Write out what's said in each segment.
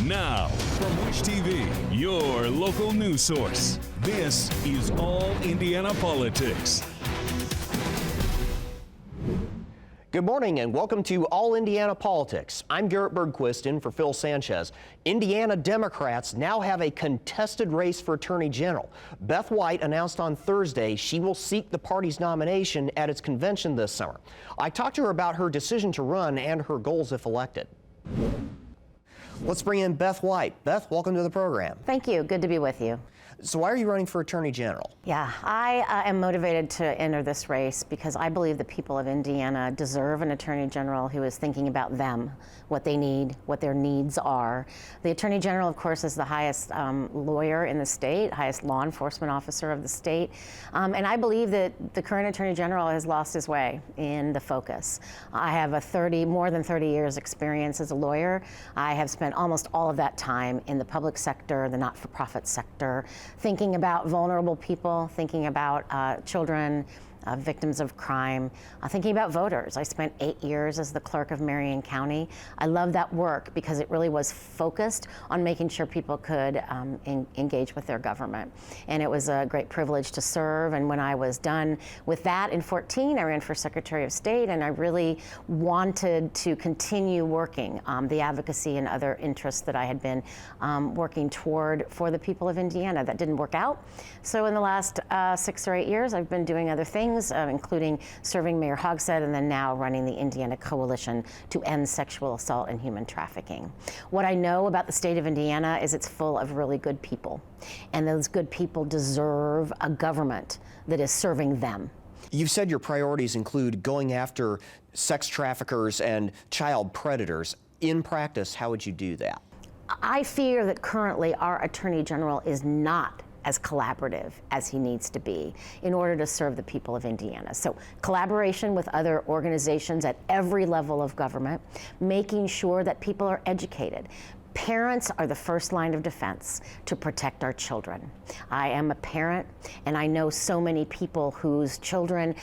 Now, from Wish TV, your local news source, this is All Indiana Politics. Good morning and welcome to All Indiana Politics. I'm Garrett Bergquist in for Phil Sanchez. Indiana Democrats now have a contested race for Attorney General. Beth White announced on Thursday she will seek the party's nomination at its convention this summer. I talked to her about her decision to run and her goals if elected. Let's bring in Beth White. Beth, welcome to the program. Thank you. Good to be with you. So why are you running for Attorney General? Yeah, I am motivated to enter this race because I believe the people of Indiana deserve an Attorney General who is thinking about them, what they need, what their needs are. The Attorney General, of course, is the highest lawyer in the state, highest law enforcement officer of the state. And I believe that the current Attorney General has lost his way in the focus. I have more than 30 years experience as a lawyer. I have spent almost all of that time in the public sector, the not-for-profit sector, thinking about vulnerable people, thinking about children, victims of crime, thinking about voters. I spent 8 years as the clerk of Marion County. I love that work because it really was focused on making sure people could engage with their government. And it was a great privilege to serve. And when I was done with that in 2014, I ran for Secretary of State, and I really wanted to continue working the advocacy and other interests that I had been working toward for the people of Indiana. That didn't work out. So in the last 6 or 8 years, I've been doing other things, including serving Mayor Hogsett and then now running the Indiana Coalition to End Sexual Assault and Human Trafficking. What I know about the state of Indiana is it's full of really good people, and those good people deserve a government that is serving them. You've said your priorities include going after sex traffickers and child predators. In practice, how would you do that? I fear that currently our Attorney General is not as collaborative as he needs to be in order to serve the people of Indiana. So collaboration with other organizations at every level of government, making sure that people are educated. Parents are the first line of defense to protect our children. I am a parent, and I know so many people whose children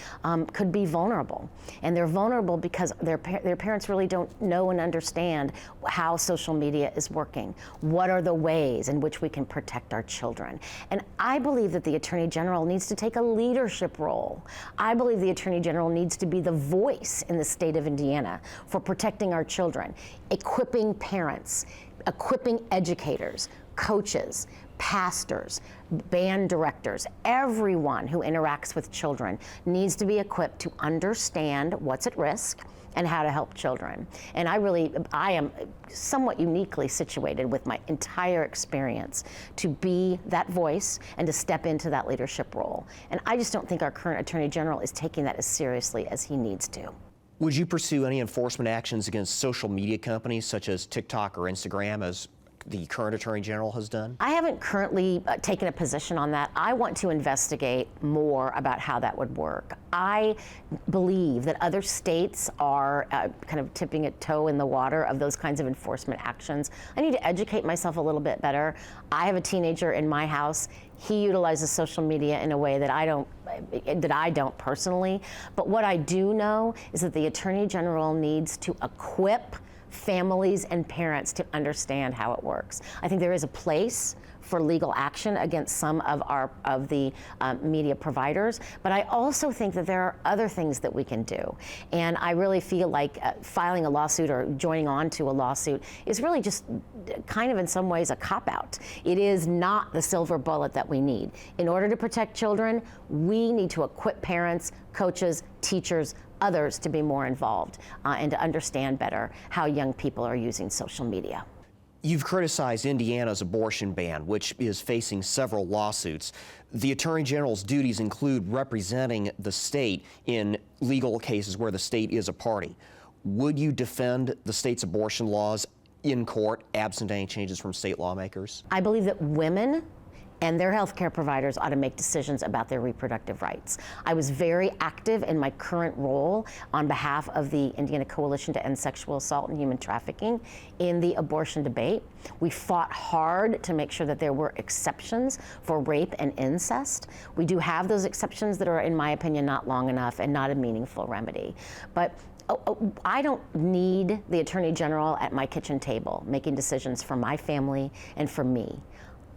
could be vulnerable. And they're vulnerable because their parents really don't know and understand how social media is working. What are the ways in which we can protect our children? And I believe that the Attorney General needs to take a leadership role. I believe the Attorney General needs to be the voice in the state of Indiana for protecting our children, equipping parents, equipping educators, coaches, pastors, band directors. Everyone who interacts with children needs to be equipped to understand what's at risk and how to help children. And I am somewhat uniquely situated with my entire experience to be that voice and to step into that leadership role. And I just don't think our current Attorney General is taking that as seriously as he needs to. Would you pursue any enforcement actions against social media companies such as TikTok or Instagram as the current Attorney General has done? I haven't currently taken a position on that. I want to investigate more about how that would work. I believe that other states are kind of tipping a toe in the water of those kinds of enforcement actions. I need to educate myself a little bit better. I have a teenager in my house. He utilizes social media in a way that I don't personally. But what I do know is that the Attorney General needs to equip families and parents to understand how it works. I think there is a place for legal action against some of the media providers, but I also think that there are other things that we can do. And I really feel like filing a lawsuit or joining on to a lawsuit is really just kind of in some ways a cop-out. It is not the silver bullet that we need. In order to protect children, we need to equip parents, coaches, teachers, others to be more involved and to understand better how young people are using social media. You've criticized Indiana's abortion ban, which is facing several lawsuits. The Attorney General's duties include representing the state in legal cases where the state is a party. Would you defend the state's abortion laws in court, absent any changes from state lawmakers? I believe that women and their healthcare providers ought to make decisions about their reproductive rights. I was very active in my current role on behalf of the Indiana Coalition to End Sexual Assault and Human Trafficking in the abortion debate. We fought hard to make sure that there were exceptions for rape and incest. We do have those exceptions that are, in my opinion, not long enough and not a meaningful remedy. But I don't need the Attorney General at my kitchen table making decisions for my family and for me.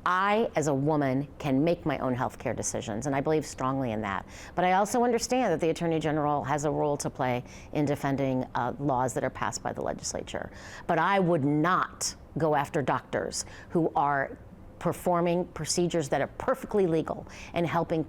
I, as a woman, can make my own health care decisions, and I believe strongly in that. But I also understand that the Attorney General has a role to play in defending laws that are passed by the legislature. But I would not go after doctors who are performing procedures that are perfectly legal and helping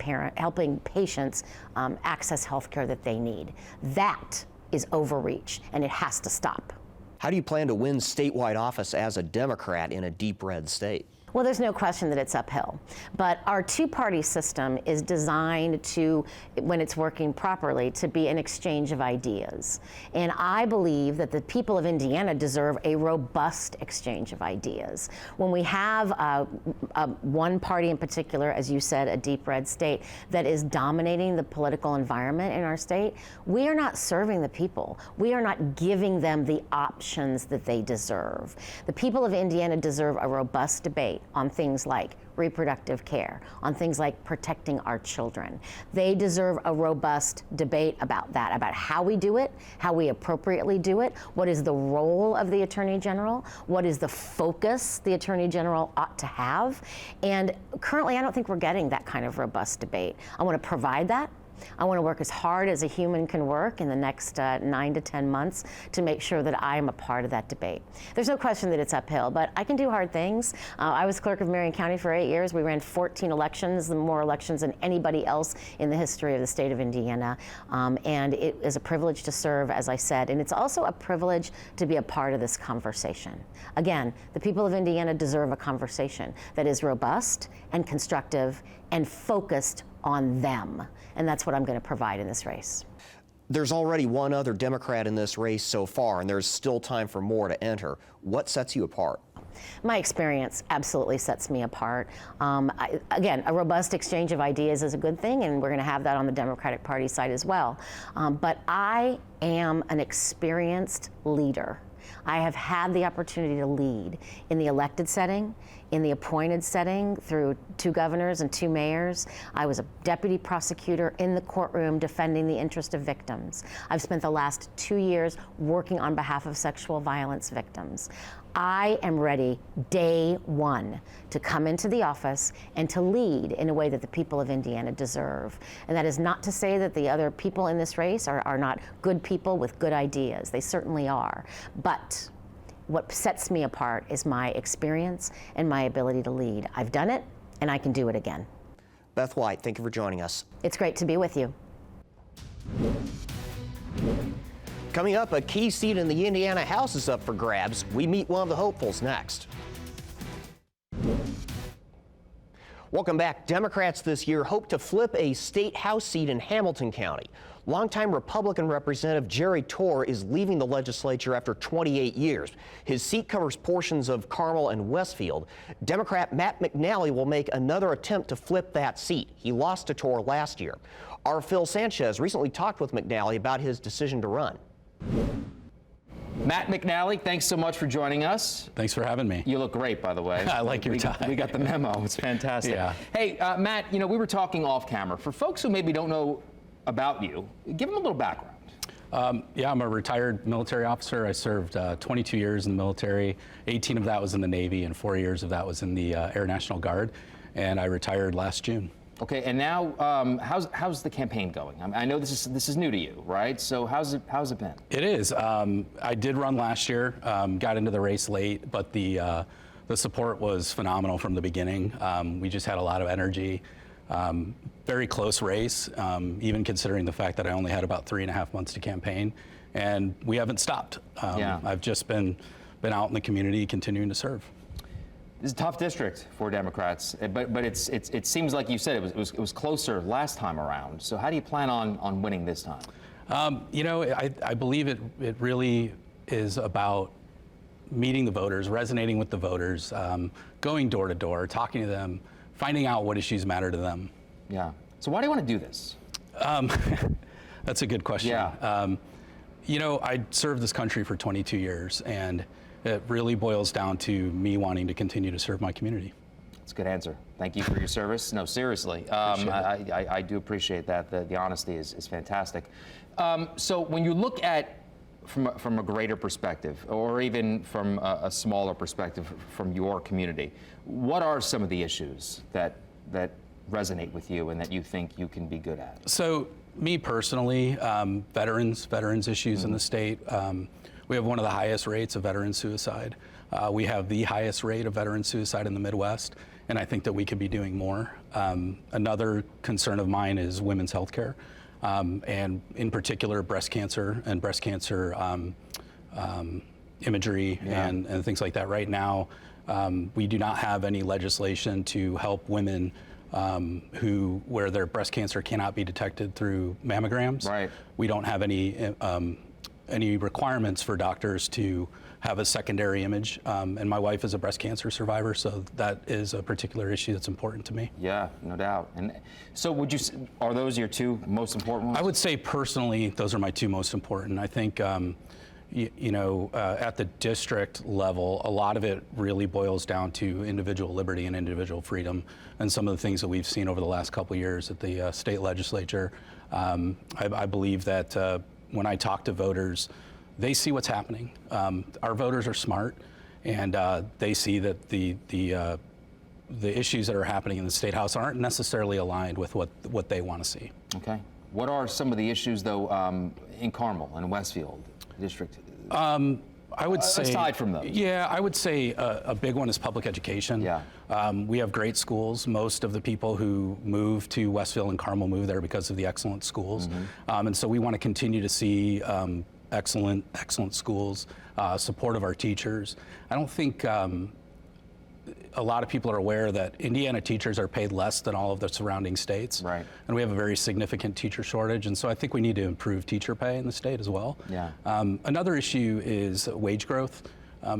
patients access health care that they need. That is overreach, and it has to stop. How do you plan to win statewide office as a Democrat in a deep red state? Well, there's no question that it's uphill. But our two-party system is designed to, when it's working properly, to be an exchange of ideas. And I believe that the people of Indiana deserve a robust exchange of ideas. When we have one party in particular, as you said, a deep red state, that is dominating the political environment in our state, we are not serving the people. We are not giving them the options that they deserve. The people of Indiana deserve a robust debate on things like reproductive care, on things like protecting our children. They deserve a robust debate about that, about how we do it, how we appropriately do it, what is the role of the Attorney General, what is the focus the Attorney General ought to have. And currently, I don't think we're getting that kind of robust debate. I want to provide that. I want to work as hard as a human can work in the next 9 to 10 months to make sure that I am a part of that debate. There's no question that it's uphill, but I can do hard things. I was clerk of Marion County for 8 years. We ran 14 elections, more elections than anybody else in the history of the state of Indiana. And it is a privilege to serve, as I said, and it's also a privilege to be a part of this conversation. Again, the people of Indiana deserve a conversation that is robust and constructive and focused on them. And that's what I'm going to provide in this race. There's already one other Democrat in this race so far, and there's still time for more to enter. What sets you apart? My experience absolutely sets me apart. Again, a robust exchange of ideas is a good thing, and we're going to have that on the Democratic Party side as well. But I am an experienced leader. I have had the opportunity to lead in the elected setting, in the appointed setting through 2 governors and 2 mayors. I was a deputy prosecutor in the courtroom defending the interest of victims. I've spent the last 2 years working on behalf of sexual violence victims. I am ready day one to come into the office and to lead in a way that the people of Indiana deserve. And that is not to say that the other people in this race are not good people with good ideas. They certainly are. But what sets me apart is my experience and my ability to lead. I've done it, and I can do it again. Beth White, thank you for joining us. It's great to be with you. Coming up, a key seat in the Indiana House is up for grabs. We meet one of the hopefuls next. Welcome back. Democrats this year hope to flip a state House seat in Hamilton County. Longtime Republican Representative Jerry Torr is leaving the legislature after 28 years. His seat covers portions of Carmel and Westfield. Democrat Matt McNally will make another attempt to flip that seat. He lost to Torr last year. Our Phil Sanchez recently talked with McNally about his decision to run. Matt McNally, thanks so much for joining us. Thanks for having me. You look great, by the way. I like your tie. We got the memo. It's fantastic. Yeah. Hey, Matt, we were talking off camera. For folks who maybe don't know about you, give them a little background. Yeah, I'm a retired military officer. I served 22 years in the military. 18 of that was in the Navy, and 4 years of that was in the Air National Guard. And I retired last June. Okay, and now how's the campaign going? I know this is new to you, right? So how's it been? It is. I did run last year. Got into the race late, but the support was phenomenal from the beginning. We just had a lot of energy. Very close race, even considering the fact that I only had about 3.5 months to campaign, and we haven't stopped. I've just been out in the community, continuing to serve. This is a tough district for Democrats, but it seems like you said it was closer last time around. So how do you plan on winning this time? I believe it really is about meeting the voters, resonating with the voters, going door to door, talking to them, finding out what issues matter to them. Yeah. So why do you want to do this? That's a good question. Yeah. I served this country for 22 years, and it really boils down to me wanting to continue to serve my community. That's a good answer. Thank you for your service. No, seriously. I do appreciate that. The honesty is fantastic. So when you look at from a greater perspective, or even from a smaller perspective from your community, what are some of the issues that resonate with you and that you think you can be good at? So, me personally, veterans issues in the state. We have one of the highest rates of veteran suicide. We have the highest rate of veteran suicide in the Midwest, and I think that we could be doing more. Another concern of mine is women's health care, and in particular breast cancer and breast cancer imagery and things like that. Right now, we do not have any legislation to help women where their breast cancer cannot be detected through mammograms. Right. We don't have any requirements for doctors to have a secondary image, and my wife is a breast cancer survivor, so that is a particular issue that's important to me. Yeah, no doubt. And so are those your two most important ones? I would say personally, those are my two most important. I think, at the district level, a lot of it really boils down to individual liberty and individual freedom, and some of the things that we've seen over the last couple of years at the state legislature. I believe that when I talk to voters, they see what's happening. Our voters are smart, and they see that the issues that are happening in the State House aren't necessarily aligned with what they want to see. Okay. What are some of the issues, though, in Carmel and Westfield district? I would say, aside from those. Yeah, I would say a big one is public education. Yeah. We have great schools. Most of the people who move to Westfield and Carmel move there because of the excellent schools. And so we want to continue to see excellent schools, support of our teachers. I don't think a lot of people are aware that Indiana teachers are paid less than all of the surrounding states. Right. And we have a very significant teacher shortage, and so I think we need to improve teacher pay in the state as well. Yeah. Another issue is wage growth.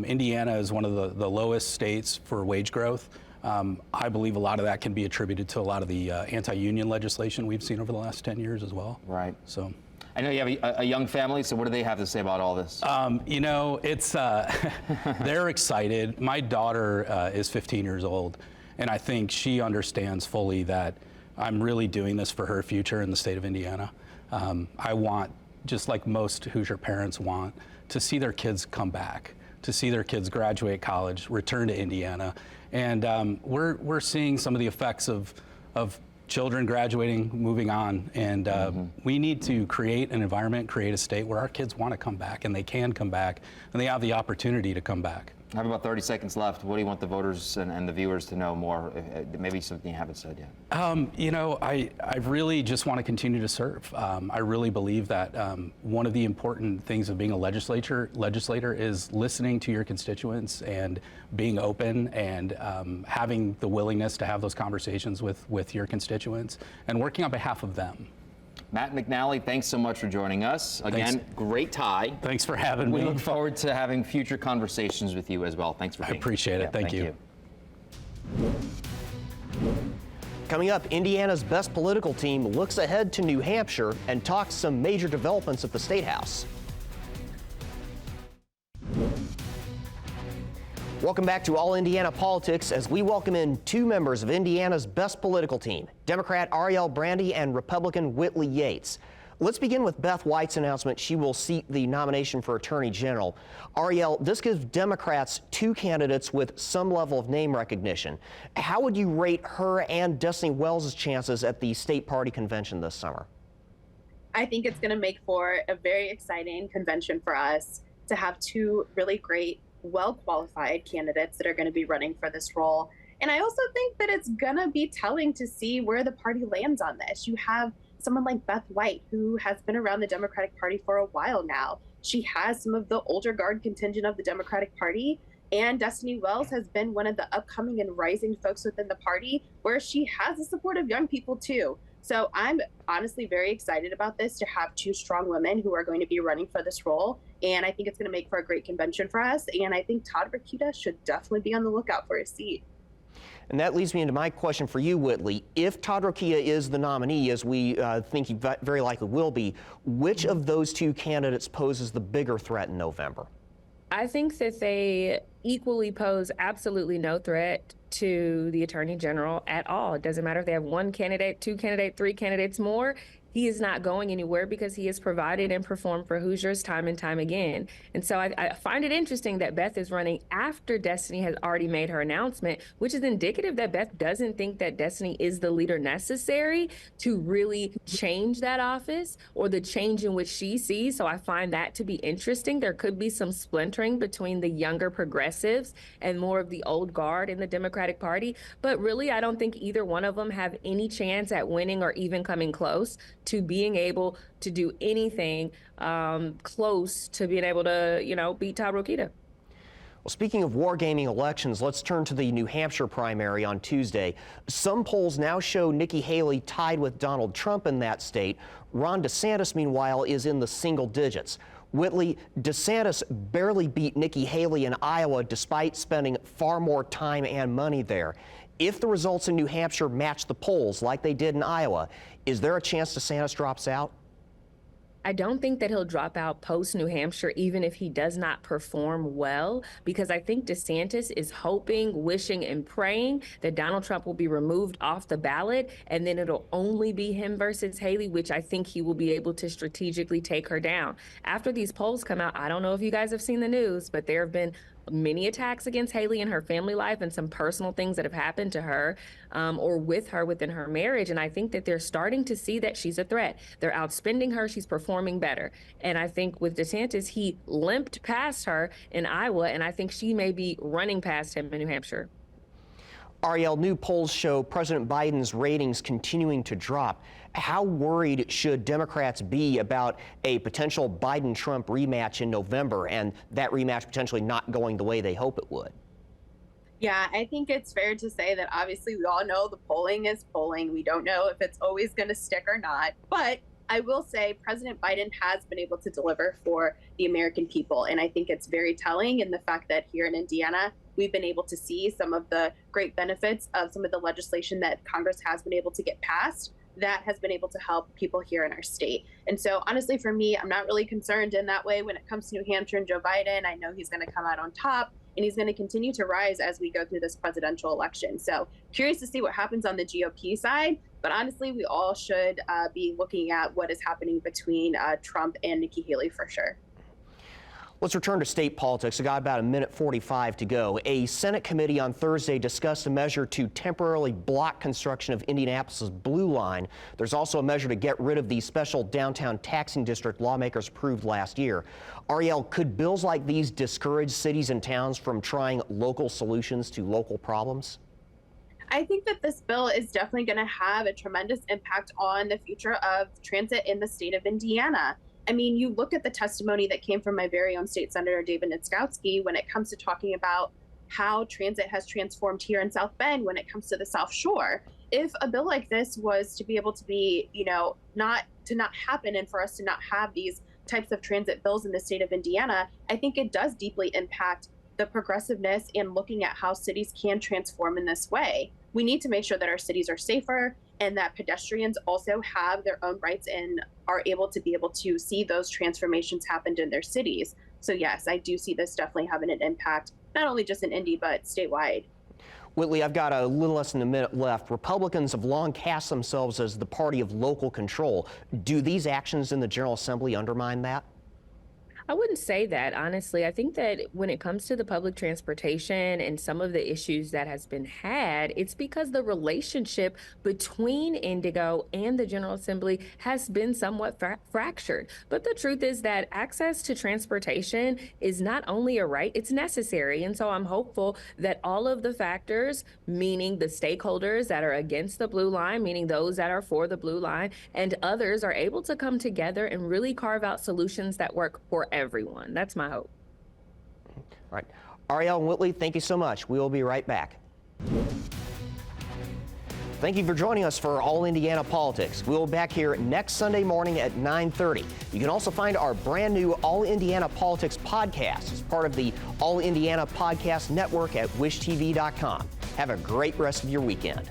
Indiana is one of the lowest states for wage growth. I believe a lot of that can be attributed to a lot of the anti-union legislation we've seen over the last 10 years as well. Right. So. I know you have a young family, so what do they have to say about all this? It's they're excited. My daughter is 15 years old, and I think she understands fully that I'm really doing this for her future in the state of Indiana. I want, just like most Hoosier parents want, to see their kids come back, to see their kids graduate college, return to Indiana, and we're seeing some of the effects of children graduating, moving on, and we need to create an environment, create a state where our kids want to come back, and they can come back, and they have the opportunity to come back. I have about 30 seconds left. What do you want the voters and the viewers to know more? Maybe something you haven't said yet. I really just want to continue to serve. I really believe that one of the important things of being a legislator is listening to your constituents and being open and having the willingness to have those conversations with your constituents and working on behalf of them. Matt McNally, thanks so much for joining us. Again, Thanks. Great tie. Thanks for having me. We look forward to having future conversations with you as well. Thanks for being here. I appreciate it. Thank you. Coming up, Indiana's best political team looks ahead to New Hampshire and talks some major developments at the State House. Welcome back to All Indiana Politics as we welcome in two members of Indiana's best political team, Democrat Ariel Brandy and Republican Whitley Yates. Let's begin with Beth White's announcement she will seek the nomination for Attorney General. Ariel, this gives Democrats two candidates with some level of name recognition. How would you rate her and Destiny Wells' chances at the state party convention this summer? I think it's going to make for a very exciting convention for us to have two really great, well-qualified candidates that are going to be running for this role. And I also think that it's going to be telling to see where the party lands on this. You have someone like Beth White, who has been around the Democratic Party for a while now. She has some of the older guard contingent of the Democratic Party. And Destiny Wells has been one of the upcoming and rising folks within the party, where she has the support of young people too. So I'm honestly very excited about this, to have two strong women who are going to be running for this role. And I think it's going to make for a great convention for us. And I think Todd Rokita should definitely be on the lookout for a seat. And that leads me into my question for you, Whitley. If Todd Rokita is the nominee, as we think he very likely will be, which of those two candidates poses the bigger threat in November? I think that they equally pose absolutely no threat to the Attorney General at all. It doesn't matter if they have one candidate, two candidates, three candidates more. he is not going anywhere because he has provided and performed for Hoosiers time and time again. And so I find it interesting that Beth is running after Destiny has already made her announcement, which is indicative that Beth doesn't think that Destiny is the leader necessary to really change that office or the change in which she sees. So I find that to be interesting. There could be some splintering between the younger progressives and more of the old guard in the Democratic Party. But really, I don't think either one of them have any chance at winning or even coming close to being able to do anything close to being able to, beat Todd Rokita. Well, speaking of wargaming elections, let's turn to the New Hampshire primary on Tuesday. Some polls now show Nikki Haley tied with Donald Trump in that state. Ron DeSantis, meanwhile, is in the single digits. Whitley, DeSantis barely beat Nikki Haley in Iowa despite spending far more time and money there. If the results in New Hampshire match the polls like they did in Iowa, is there a chance DeSantis drops out? I don't think that he'll drop out post New Hampshire, even if he does not perform well, because I think DeSantis is hoping, wishing, and praying that Donald Trump will be removed off the ballot, and then it'll only be him versus Haley, which I think he will be able to strategically take her down. After these polls come out, I don't know if you guys have seen the news, but there have been many attacks against Haley and her family life and some personal things that have happened to her or with her within her marriage. And I think that they're starting to see that she's a threat. They're outspending her. She's performing better. And I think with DeSantis, he limped past her in Iowa, and I think she may be running past him in New Hampshire. Ariel, new polls show President Biden's ratings continuing to drop. How worried should Democrats be about a potential Biden-Trump rematch in November and that rematch potentially not going the way they hope it would? Yeah, I think it's fair to say that obviously we all know the polling is polling. We don't know if it's always going to stick or not. But I will say President Biden has been able to deliver for the American people. And I think it's very telling in the fact that here in Indiana, we've been able to see some of the great benefits of some of the legislation that Congress has been able to get passed that has been able to help people here in our state. And so honestly, for me, I'm not really concerned in that way when it comes to New Hampshire and Joe Biden. I know he's going to come out on top, and he's going to continue to rise as we go through this presidential election. So curious to see what happens on the GOP side. But honestly, we all should be looking at what is happening between Trump and Nikki Haley for sure. Let's return to state politics. We got about a minute 45 to go. A Senate committee on Thursday discussed a measure to temporarily block construction of Indianapolis's Blue Line. There's also a measure to get rid of the special downtown taxing district lawmakers approved last year. Ariel, could bills like these discourage cities and towns from trying local solutions to local problems? I think that this bill is definitely going to have a tremendous impact on the future of transit in the state of Indiana. I mean, you look at the testimony that came from my very own state senator, David Nitzkowski, when it comes to talking about how transit has transformed here in South Bend when it comes to the South Shore. If a bill like this was to be able to be, not happen and for us to not have these types of transit bills in the state of Indiana, I think it does deeply impact the progressiveness and looking at how cities can transform in this way. We need to make sure that our cities are safer and that pedestrians also have their own rights and are able to see those transformations happen in their cities. So yes, I do see this definitely having an impact, not only just in Indy, but statewide. Whitley, I've got a little less than a minute left. Republicans have long cast themselves as the party of local control. Do these actions in the General Assembly undermine that? I wouldn't say that, honestly. I think that when it comes to the public transportation and some of the issues that has been had, it's because the relationship between Indigo and the General Assembly has been somewhat fractured. But the truth is that access to transportation is not only a right, it's necessary. And so I'm hopeful that all of the factors, meaning the stakeholders that are against the Blue Line, meaning those that are for the Blue Line, and others are able to come together and really carve out solutions that work for everyone. That's my hope. All right. Ariel and Whitley, thank you so much. We will be right back. Thank you for joining us for All Indiana Politics. We'll be back here next Sunday morning at 9:30. You can also find our brand new All Indiana Politics podcast as part of the All Indiana Podcast Network at wishtv.com. Have a great rest of your weekend.